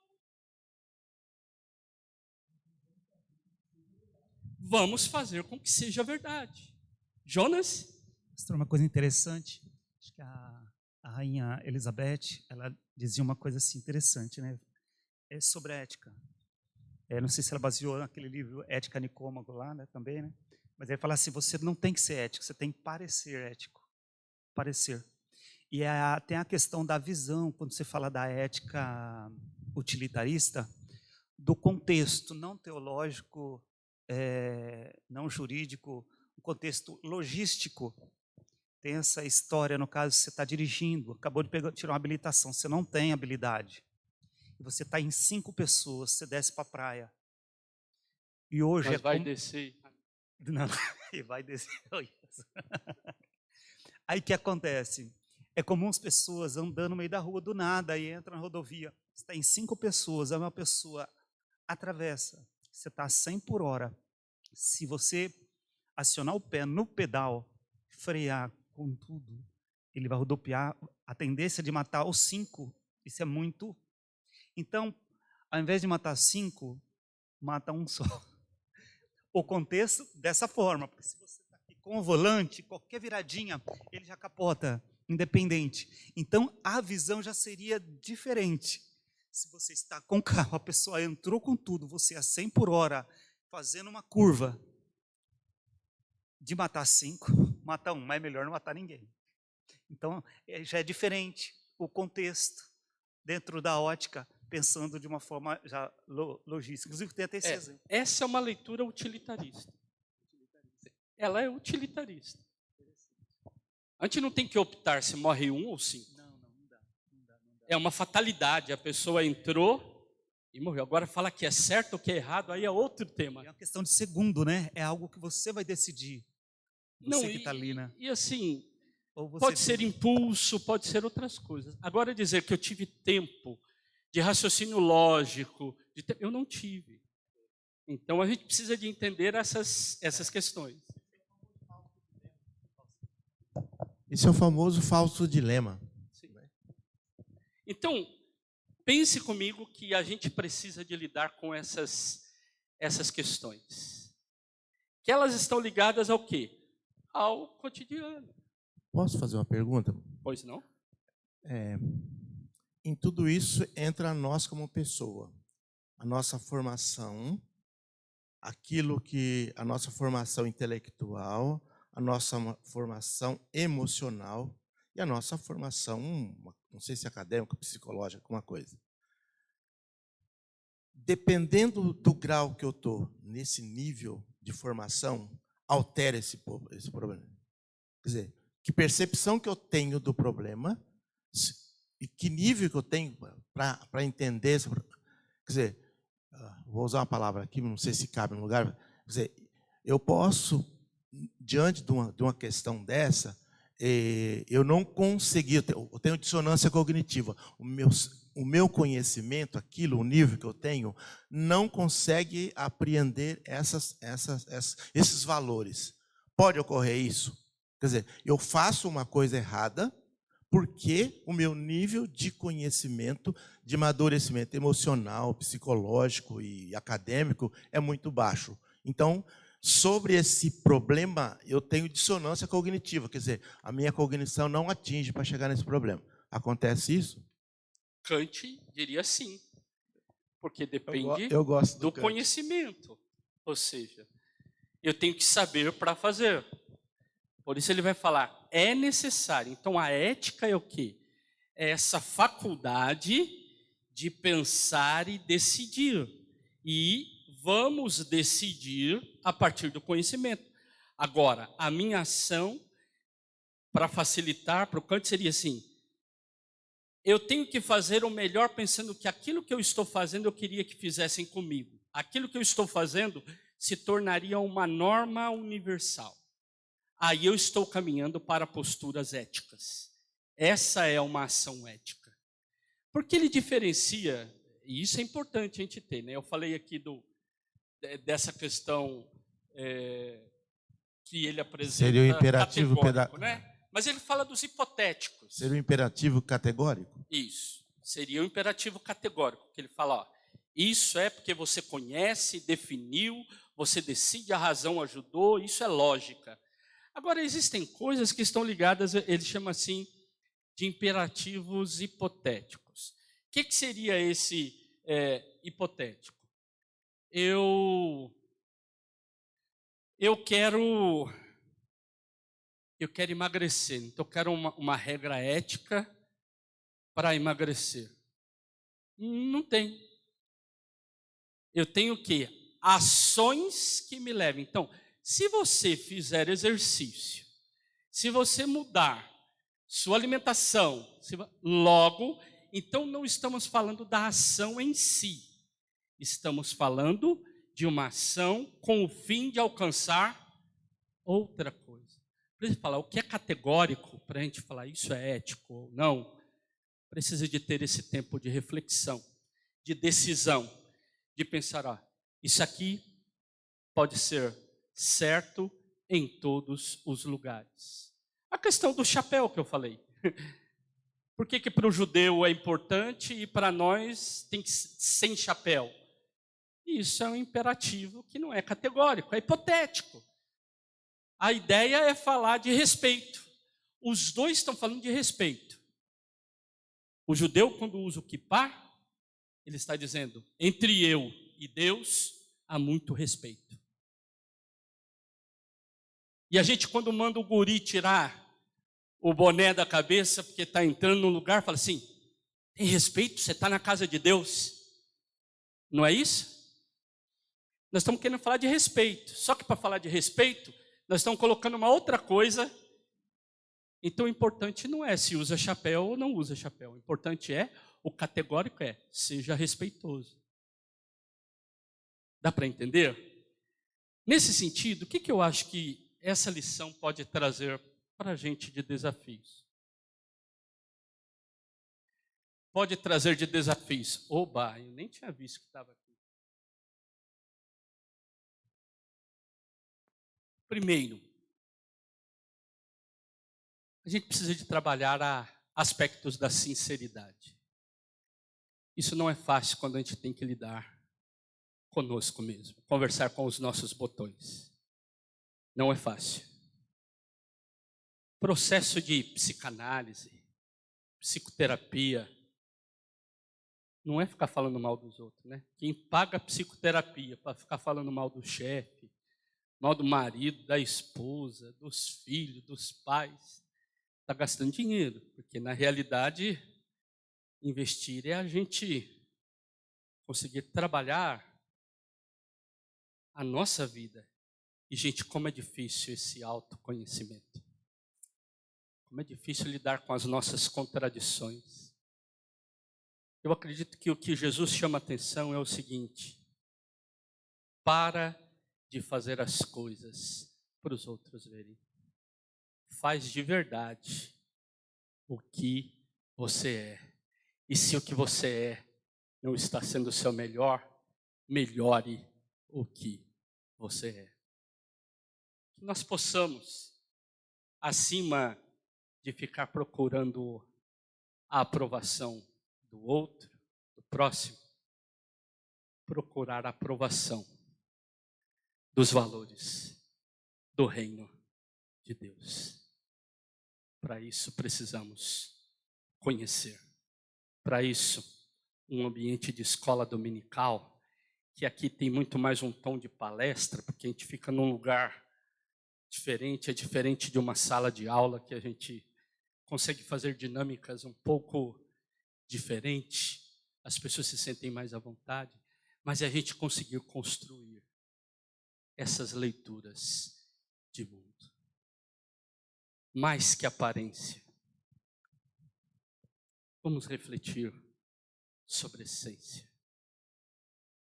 Vamos fazer com que seja verdade. Jonas? Pastor, uma coisa interessante, acho que a rainha Elizabeth, ela dizia uma coisa assim interessante, né? É sobre a ética. Não sei se ela baseou naquele livro Ética Nicômaco lá, né, também, né? Mas ele fala assim, você não tem que ser ético, você tem que parecer ético. Parecer. E tem a questão da visão, quando você fala da ética utilitarista, do contexto não teológico, não jurídico, o contexto logístico. Tem essa história, no caso, você está dirigindo, acabou de tirar uma habilitação, você não tem habilidade. E você está em 5 pessoas, você desce para a praia. E hoje Mas vai descer. Não, e vai descer. Aí o que acontece? É comum as pessoas andando no meio da rua do nada, aí entra na rodovia. Você está em 5 pessoas, aí uma pessoa atravessa, você está a 100 por hora. Se você acionar o pé no pedal, frear com tudo, ele vai rodopiar, a tendência de matar os 5, isso é muito. Então, ao invés de matar 5, mata um só. O contexto dessa forma, porque se você está aqui com o volante, qualquer viradinha, ele já capota, independente. Então, a visão já seria diferente. Se você está com o carro, a pessoa entrou com tudo, você a 100 por hora, fazendo uma curva, de matar 5, mata 1, mas é melhor não matar ninguém. Então, já é diferente o contexto dentro da ótica, pensando de uma forma já logística. Inclusive, tem até esse exemplo. Essa é uma leitura utilitarista. Ela é utilitarista. A gente não tem que optar se morre 1 ou 5. Não dá. É uma fatalidade. A pessoa entrou e morreu. Agora, fala que é certo ou que é errado, aí é outro tema. É uma questão de segundo, né? É algo que você vai decidir. Você que está ali, né? E assim, pode ser impulso, pode ser outras coisas. Agora, dizer que eu tive tempo de raciocínio lógico, eu não tive. Então, a gente precisa de entender essas questões. Esse é o famoso falso dilema. Sim. Então, pense comigo que a gente precisa de lidar com essas questões. Que elas estão ligadas ao quê? Ao cotidiano. Posso fazer uma pergunta? Pois não? Em tudo isso entra nós como pessoa, a nossa formação, a nossa formação intelectual, a nossa formação emocional e a nossa formação, não sei se acadêmica, psicológica, alguma coisa. Dependendo do grau que eu estou nesse nível de formação, altera esse problema. Quer dizer, que percepção que eu tenho do problema e que nível que eu tenho para entender esse problema. Quer dizer, vou usar uma palavra aqui, não sei se cabe no lugar. Quer dizer, eu posso diante de uma questão dessa, eu não consegui, eu tenho dissonância cognitiva. O meu conhecimento, o nível que eu tenho, não consegue apreender esses valores. Pode ocorrer isso? Quer dizer, eu faço uma coisa errada porque o meu nível de conhecimento, de amadurecimento emocional, psicológico e acadêmico é muito baixo. Então, sobre esse problema, eu tenho dissonância cognitiva, quer dizer, a minha cognição não atinge para chegar nesse problema. Acontece isso? Kant diria sim, porque depende Eu gosto do Kant. conhecimento. Ou seja, eu tenho que saber para fazer. Por isso ele vai falar, é necessário. Então a ética é o quê? É essa faculdade de pensar e decidir. E vamos decidir a partir do conhecimento. Agora, a minha ação, para facilitar para o Kant, seria assim: eu tenho que fazer o melhor pensando que aquilo que eu estou fazendo eu queria que fizessem comigo. Aquilo que eu estou fazendo se tornaria uma norma universal. Aí eu estou caminhando para posturas éticas. Essa é uma ação ética. Porque ele diferencia, e isso é importante a gente ter, né? Eu falei aqui dessa questão que ele apresenta. Seria o imperativo categórico, né? Mas ele fala dos hipotéticos. Seria o imperativo categórico? Isso. Seria o imperativo categórico, que ele fala, ó, isso é porque você conhece, definiu, você decide, a razão ajudou, isso é lógica. Agora, existem coisas que estão ligadas, ele chama assim, de imperativos hipotéticos. O que seria esse hipotético? Eu quero emagrecer, então eu quero uma regra ética para emagrecer. Não tem. Eu tenho o quê? Ações que me levem. Então, se você fizer exercício, se você mudar sua alimentação, logo, então não estamos falando da ação em si. Estamos falando de uma ação com o fim de alcançar outra coisa. Para gente falar o que é categórico, para a gente falar isso é ético ou não, precisa de ter esse tempo de reflexão, de decisão, de pensar, ó, isso aqui pode ser certo em todos os lugares. A questão do chapéu que eu falei. Por que para o judeu é importante e para nós tem que ser sem chapéu? Isso é um imperativo que não é categórico, é hipotético. A ideia é falar de respeito. Os dois estão falando de respeito. O judeu, quando usa o kippá, ele está dizendo, entre eu e Deus, há muito respeito. E a gente, quando manda o guri tirar o boné da cabeça, porque está entrando num lugar, fala assim, tem respeito, você está na casa de Deus. Não é isso? Nós estamos querendo falar de respeito. Só que para falar de respeito, nós estamos colocando uma outra coisa. Então o importante não é se usa chapéu ou não usa chapéu. O importante é, o categórico seja respeitoso. Dá para entender? Nesse sentido, o que eu acho que essa lição pode trazer para a gente de desafios? Pode trazer de desafios. Oba, eu nem tinha visto que estava aqui. Primeiro, a gente precisa de trabalhar aspectos da sinceridade. Isso não é fácil quando a gente tem que lidar conosco mesmo, conversar com os nossos botões. Não é fácil. Processo de psicanálise, psicoterapia, não é ficar falando mal dos outros, né? Quem paga a psicoterapia para ficar falando mal do chefe, mal do marido, da esposa, dos filhos, dos pais, está gastando dinheiro, porque na realidade investir é a gente conseguir trabalhar a nossa vida. E gente, como é difícil esse autoconhecimento. Como é difícil lidar com as nossas contradições. Eu acredito que o que Jesus chama a atenção é o seguinte: para de fazer as coisas para os outros verem. Faz de verdade o que você é. E se o que você é não está sendo o seu melhor, melhore o que você é. Que nós possamos, acima de ficar procurando a aprovação do outro, do próximo, procurar a aprovação dos valores do reino de Deus. Para isso precisamos conhecer. Para isso, um ambiente de escola dominical, que aqui tem muito mais um tom de palestra, porque a gente fica num lugar diferente, é diferente de uma sala de aula que a gente consegue fazer dinâmicas um pouco diferentes, as pessoas se sentem mais à vontade, mas a gente conseguiu construir essas leituras de mundo. Mais que aparência. Vamos refletir sobre essência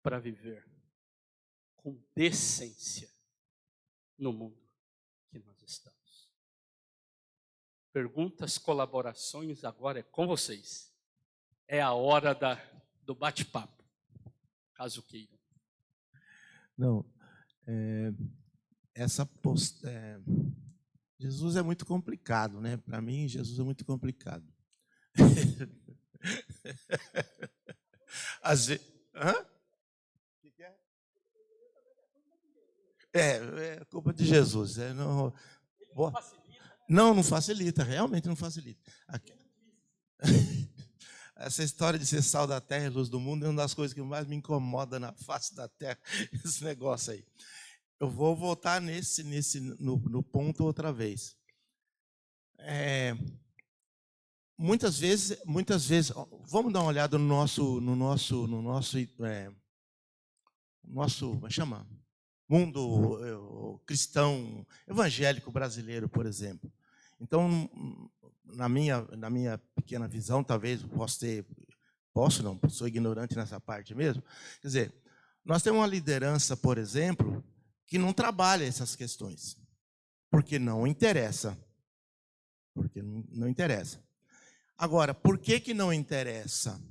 para viver com decência no mundo que nós estamos. Perguntas, colaborações, agora é com vocês. É a hora do bate-papo, caso queiram. Não, Jesus é muito complicado, né? Para mim, Jesus é muito complicado. Às vezes, é culpa de Jesus. Não facilita, realmente não facilita. Essa história de ser sal da terra e luz do mundo é uma das coisas que mais me incomoda na face da terra, esse negócio aí. Eu vou voltar no ponto outra vez. Muitas vezes, vamos dar uma olhada no nosso como chama? Mundo cristão, evangélico brasileiro, por exemplo. Então, na minha pequena visão, talvez sou ignorante nessa parte mesmo. Quer dizer, nós temos uma liderança, por exemplo, que não trabalha essas questões, porque não interessa. Porque não interessa. Agora, por que não interessa?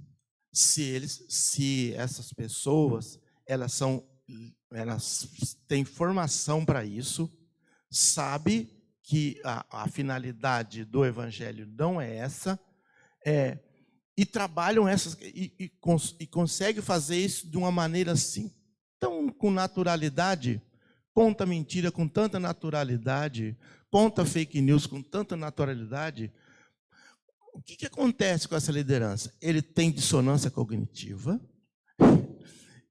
Se essas pessoas, elas têm formação para isso, sabe que a finalidade do evangelho não é essa, e trabalham e conseguem fazer isso de uma maneira assim, tão com naturalidade, conta mentira com tanta naturalidade, conta fake news com tanta naturalidade. O que acontece com essa liderança? Ele tem dissonância cognitiva,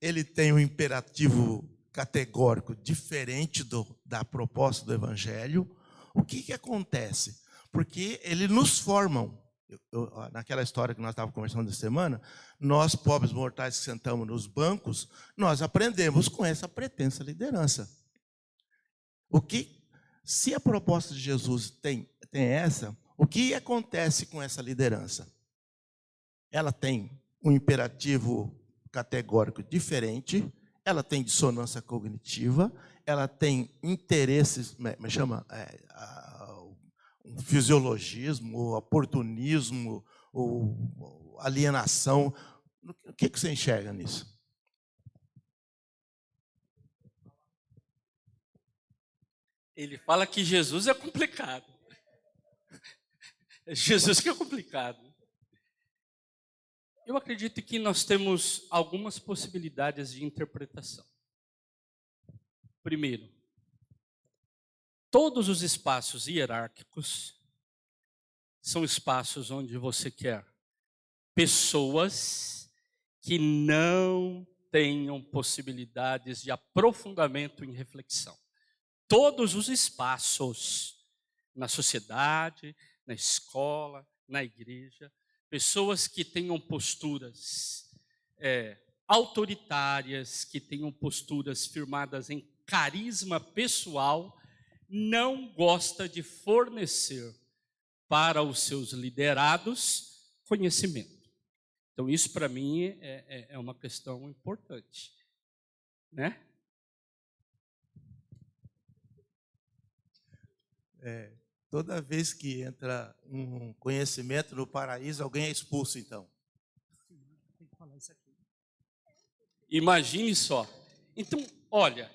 ele tem um imperativo categórico diferente da proposta do evangelho. O que acontece? Porque eles nos formam. Naquela história que nós estávamos conversando essa semana, nós, pobres mortais que sentamos nos bancos, nós aprendemos com essa pretensa liderança. Se a proposta de Jesus tem essa, o que acontece com essa liderança? Ela tem um imperativo categórico diferente, ela tem dissonância cognitiva, ela tem interesses, um fisiologismo, oportunismo, ou alienação. O que você enxerga nisso? Ele fala que Jesus é complicado. Jesus que é complicado. Eu acredito que nós temos algumas possibilidades de interpretação. Primeiro, todos os espaços hierárquicos são espaços onde você quer pessoas que não tenham possibilidades de aprofundamento em reflexão. Todos os espaços, na sociedade, na escola, na igreja, pessoas que tenham posturas autoritárias, que tenham posturas firmadas em carisma pessoal, não gosta de fornecer para os seus liderados conhecimento. Então, isso para mim é uma questão importante, né? Toda vez que entra um conhecimento no paraíso, alguém é expulso, então. Imagine só. Então, olha,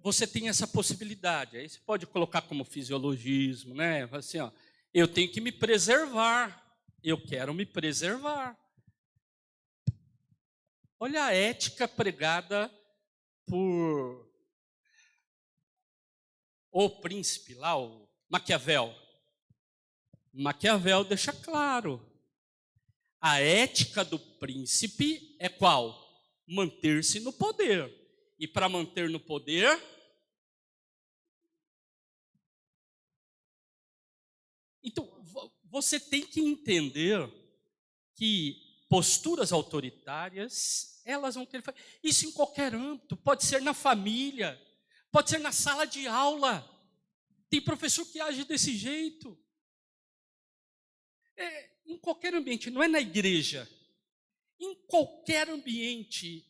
você tem essa possibilidade. Aí você pode colocar como fisiologismo, né? Assim, ó, eu tenho que me preservar. Eu quero me preservar. Olha a ética pregada por o príncipe lá, o Maquiavel. Maquiavel deixa claro. A ética do príncipe é qual? Manter-se no poder. E para manter no poder, então você tem que entender que posturas autoritárias, elas vão ter isso em qualquer âmbito, pode ser na família, pode ser na sala de aula. Tem professor que age desse jeito. Em qualquer ambiente, não é na igreja. Em qualquer ambiente,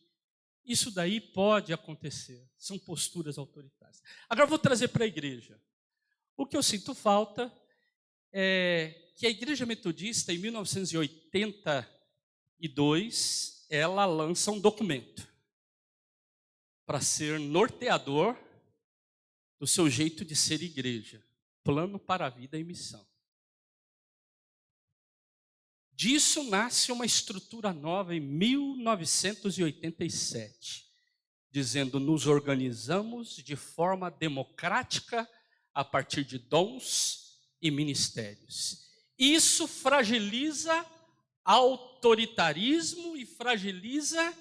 isso daí pode acontecer. São posturas autoritárias. Agora eu vou trazer para a igreja. O que eu sinto falta é que a Igreja Metodista, em 1982, ela lança um documento para ser norteador do seu jeito de ser igreja. Plano para a vida e missão. Disso nasce uma estrutura nova em 1987, dizendo: nos organizamos de forma democrática a partir de dons e ministérios. Isso fragiliza autoritarismo e fragiliza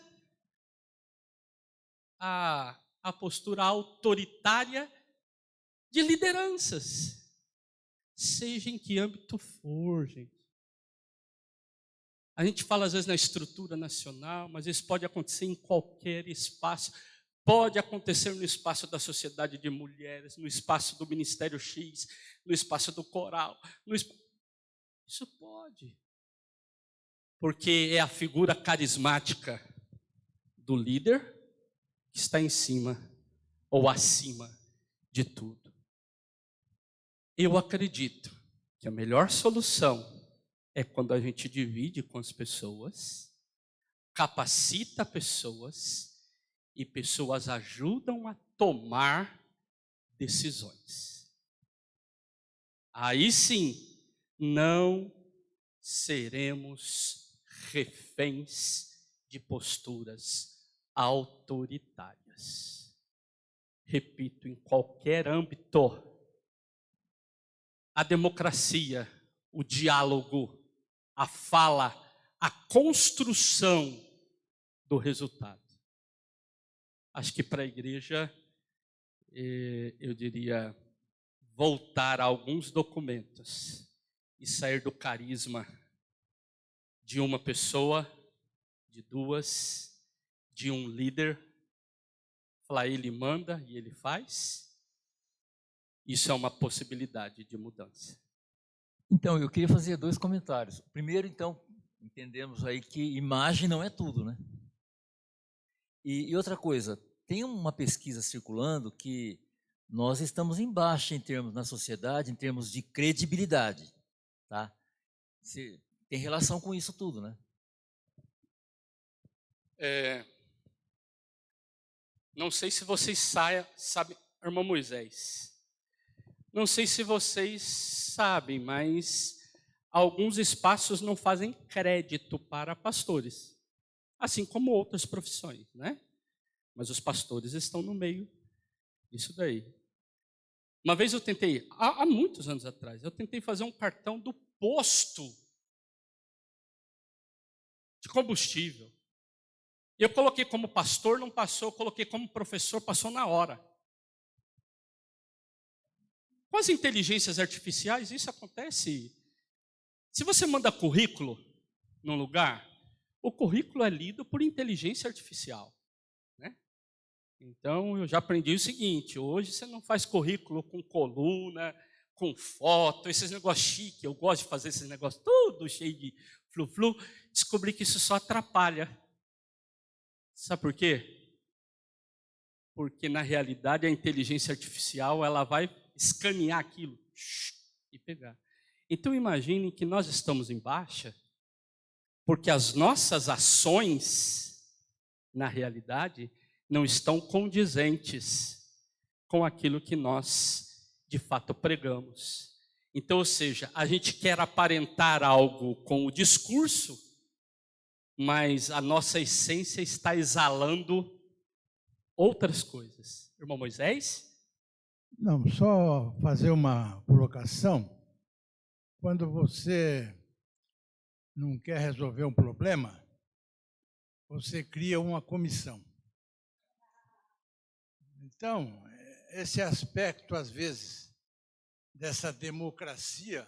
a postura autoritária de lideranças, seja em que âmbito for, gente. A gente fala às vezes na estrutura nacional, mas isso pode acontecer em qualquer espaço. Pode acontecer no espaço da sociedade de mulheres, no espaço do Ministério X, no espaço do coral. Isso pode. Porque é a figura carismática do líder que está em cima ou acima de tudo. Eu acredito que a melhor solução é quando a gente divide com as pessoas, capacita pessoas e pessoas ajudam a tomar decisões. Aí sim, não seremos reféns de posturas autoritárias. Repito, em qualquer âmbito, a democracia, o diálogo, a fala, a construção do resultado. Acho que para a igreja, eu diria, voltar a alguns documentos e sair do carisma de uma pessoa, de duas, de um líder, falar ele manda e ele faz. Isso é uma possibilidade de mudança. Então, eu queria fazer 2 comentários. Primeiro, então, entendemos aí que imagem não é tudo, né? E outra coisa, tem uma pesquisa circulando que nós estamos em baixa em termos na sociedade, em termos de credibilidade, tá? Tem relação com isso tudo, né? Não sei se vocês sabem, irmão Moisés, não sei se vocês sabem, mas alguns espaços não fazem crédito para pastores, assim como outras profissões, né? Mas os pastores estão no meio disso daí. Uma vez eu tentei, há muitos anos atrás, eu tentei fazer um cartão do posto de combustível. Eu coloquei como pastor, não passou, eu coloquei como professor, passou na hora. Com as inteligências artificiais, isso acontece. Se você manda currículo num lugar, o currículo é lido por inteligência artificial, né? Então, eu já aprendi o seguinte: hoje você não faz currículo com coluna, com foto, esses negócios chiques. Eu gosto de fazer esses negócios tudo cheio de flu-flu. Descobri que isso só atrapalha. Sabe por quê? Porque, na realidade, a inteligência artificial ela vai escanear aquilo e pegar. Então imaginem que nós estamos em baixa, porque as nossas ações, na realidade, não estão condizentes com aquilo que nós, de fato, pregamos. Então, ou seja, a gente quer aparentar algo com o discurso, mas a nossa essência está exalando outras coisas. Irmão Moisés? Não, só fazer uma colocação. Quando você não quer resolver um problema, você cria uma comissão. Então, esse aspecto, às vezes, dessa democracia,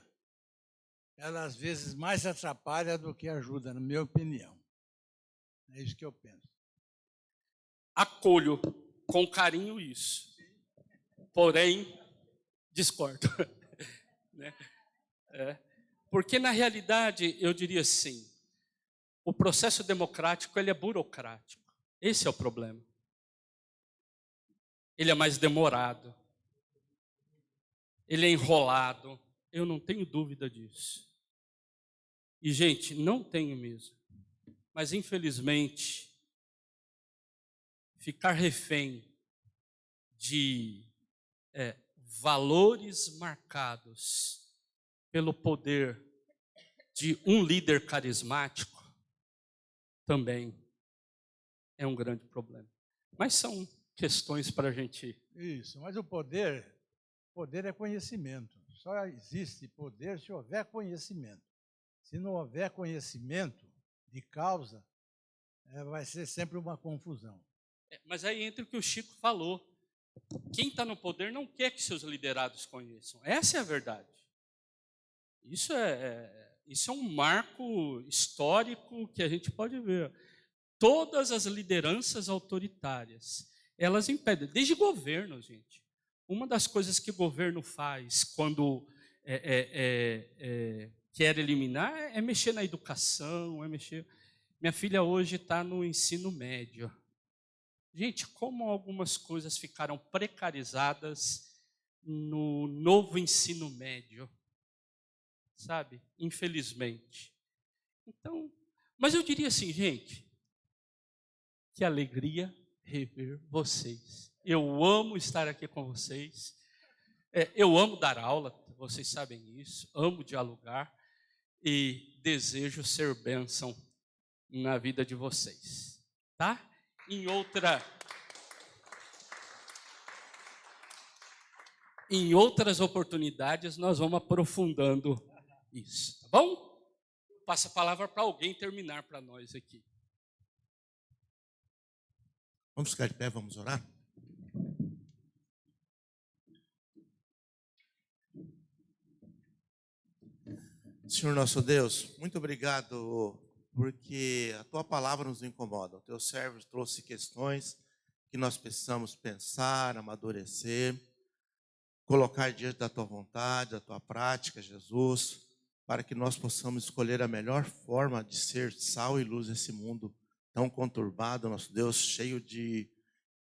ela às vezes mais atrapalha do que ajuda, na minha opinião. É isso que eu penso. Acolho com carinho isso, porém discordo. Né? Porque na realidade eu diria assim, o processo democrático ele é burocrático. Esse é o problema. Ele é mais demorado. Ele é enrolado. Eu não tenho dúvida disso. E gente, não tenho mesmo. Mas infelizmente ficar refém de valores marcados pelo poder de um líder carismático também é um grande problema. Mas são questões para a gente... Isso, mas o poder é conhecimento. Só existe poder se houver conhecimento. Se não houver conhecimento de causa, vai ser sempre uma confusão. Mas aí entra o que o Chico falou. Quem está no poder não quer que seus liderados conheçam. Essa é a verdade. Isso é um marco histórico que a gente pode ver. Todas as lideranças autoritárias, elas impedem, desde governo, gente. Uma das coisas que o governo faz quando quer eliminar é mexer na educação, Minha filha hoje está no ensino médio. Gente, como algumas coisas ficaram precarizadas no novo ensino médio, sabe? Infelizmente. Então, mas eu diria assim, gente, que alegria rever vocês. Eu amo estar aqui com vocês. Eu amo dar aula, vocês sabem isso. Amo dialogar e desejo ser bênção na vida de vocês, tá? Em outras oportunidades, nós vamos aprofundando isso, tá bom? Passa a palavra para alguém terminar para nós aqui. Vamos ficar de pé, vamos orar? Senhor nosso Deus, muito obrigado, porque a Tua palavra nos incomoda. O Teu servo trouxe questões que nós precisamos pensar, amadurecer, colocar diante da Tua vontade, da Tua prática, Jesus, para que nós possamos escolher a melhor forma de ser sal e luz nesse mundo tão conturbado, nosso Deus, cheio de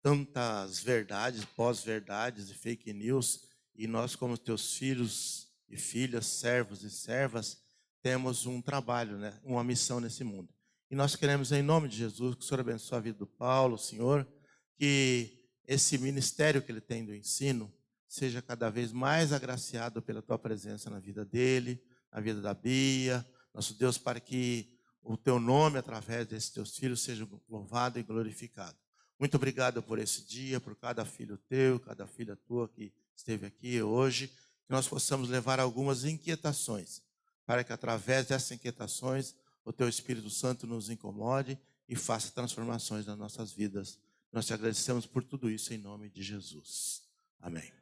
tantas verdades, pós-verdades e fake news, e nós como Teus filhos e filhas, servos e servas, temos um trabalho, né? Uma missão nesse mundo. E nós queremos, em nome de Jesus, que o Senhor abençoe a vida do Paulo, Senhor, que esse ministério que ele tem do ensino seja cada vez mais agraciado pela Tua presença na vida dele, na vida da Bia, nosso Deus, para que o Teu nome, através desses Teus filhos, seja louvado e glorificado. Muito obrigado por esse dia, por cada filho Teu, cada filha Tua que esteve aqui hoje, que nós possamos levar algumas inquietações, para que através dessas inquietações o Teu Espírito Santo nos incomode e faça transformações nas nossas vidas. Nós te agradecemos por tudo isso em nome de Jesus. Amém.